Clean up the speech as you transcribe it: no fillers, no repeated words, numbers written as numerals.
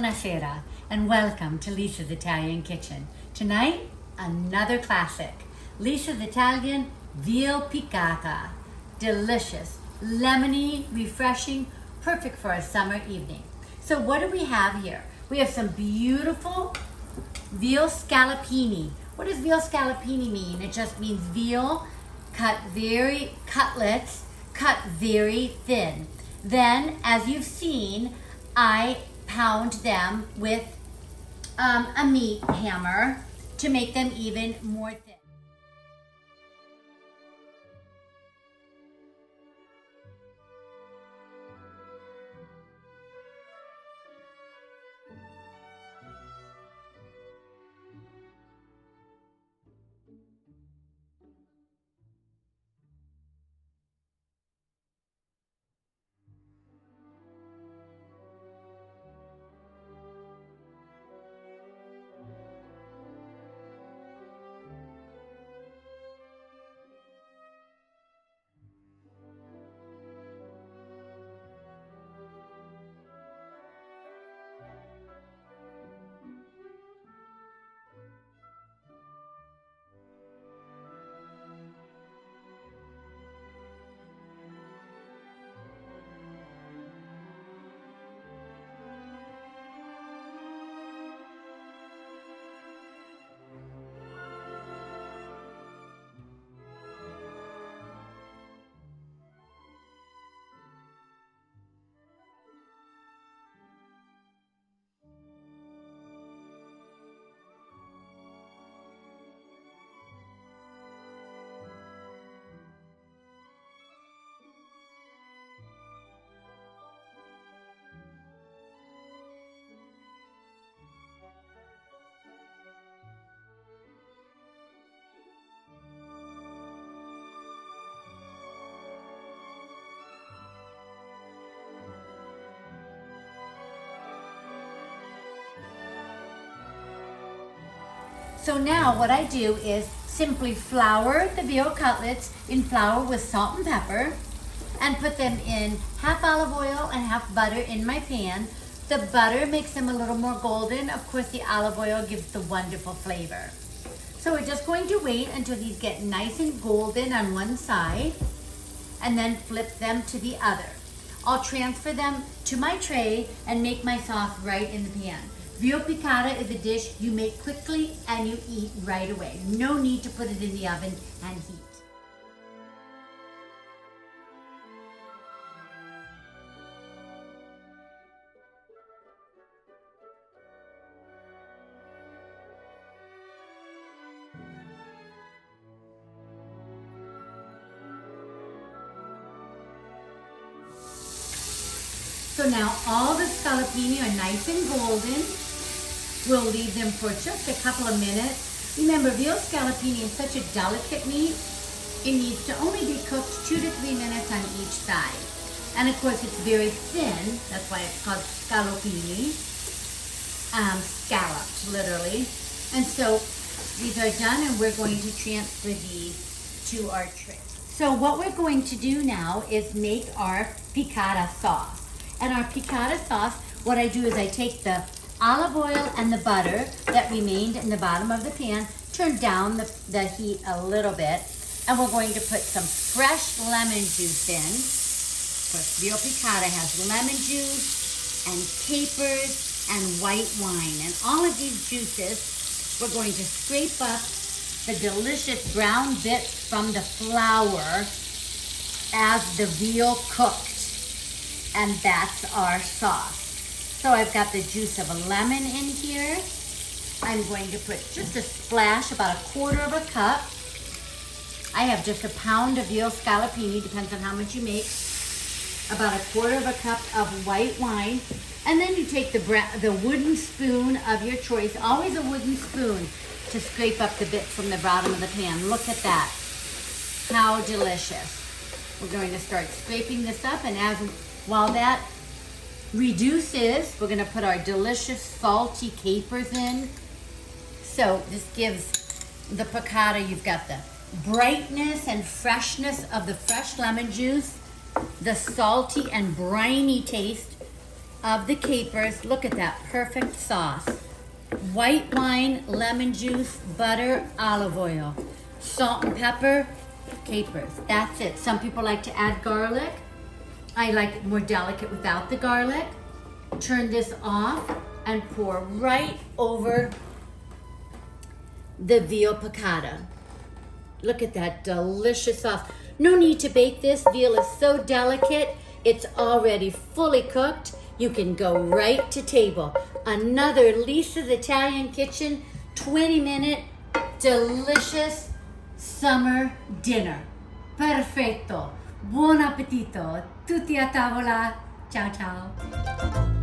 Buonasera, and welcome to Lisa's Italian Kitchen. Tonight, another classic. Lisa's Italian Veal Piccata. Delicious, lemony, refreshing, perfect for a summer evening. So what do we have here? We have some beautiful veal scallopini. What does veal scallopini mean? It just means veal cutlets cut very thin. Then, as you've seen, I pound them with a meat hammer to make them even more thin. So now what I do is simply flour the veal cutlets in flour with salt and pepper and put them in half olive oil and half butter in my pan. The butter makes them a little more golden. Of course, the olive oil gives the wonderful flavor. So we're just going to wait until these get nice and golden on one side and then flip them to the other. I'll transfer them to my tray and make my sauce right in the pan. Veal piccata is a dish you make quickly and you eat right away. No need to put it in the oven and heat. So now all the scallopini are nice and golden. We'll leave them for just a couple of minutes. Remember, veal scallopini is such a delicate meat. It needs to only be cooked 2 to 3 minutes on each side. And of course, it's very thin. That's why it's called scallopini. Scalloped, literally. And so these are done, and we're going to transfer these to our tray. So what we're going to do now is make our piccata sauce. And our piccata sauce, what I do is I take the olive oil and the butter that remained in the bottom of the pan, turn down the heat a little bit, and we're going to put some fresh lemon juice in. Of course, veal piccata has lemon juice and capers and white wine. And all of these juices, we're going to scrape up the delicious brown bits from the flour as the veal cooked. And that's our sauce. So I've got the juice of a lemon in here. I'm going to put just a splash, about 1/4 of a cup. I have just a pound of veal scallopini, depends on how much you make. About 1/4 of a cup of white wine. And then you take the wooden spoon of your choice, always a wooden spoon, to scrape up the bits from the bottom of the pan. Look at that. How delicious. We're going to start scraping this up, and while that reduces, we're going to put our delicious salty capers in. So this gives the piccata, you've got the brightness and freshness of the fresh lemon juice, the salty and briny taste of the capers. Look at that perfect sauce. White wine, lemon juice, butter, olive oil, salt and pepper, capers. That's it. Some people like to add garlic. I like it more delicate without the garlic. Turn this off and pour right over the veal piccata. Look at that delicious sauce. No need to bake this. Veal is so delicate. It's already fully cooked. You can go right to table. Another Lisa's Italian Kitchen 20-minute delicious summer dinner. Perfetto. Buon appetito. Tutti a tavola. Ciao ciao.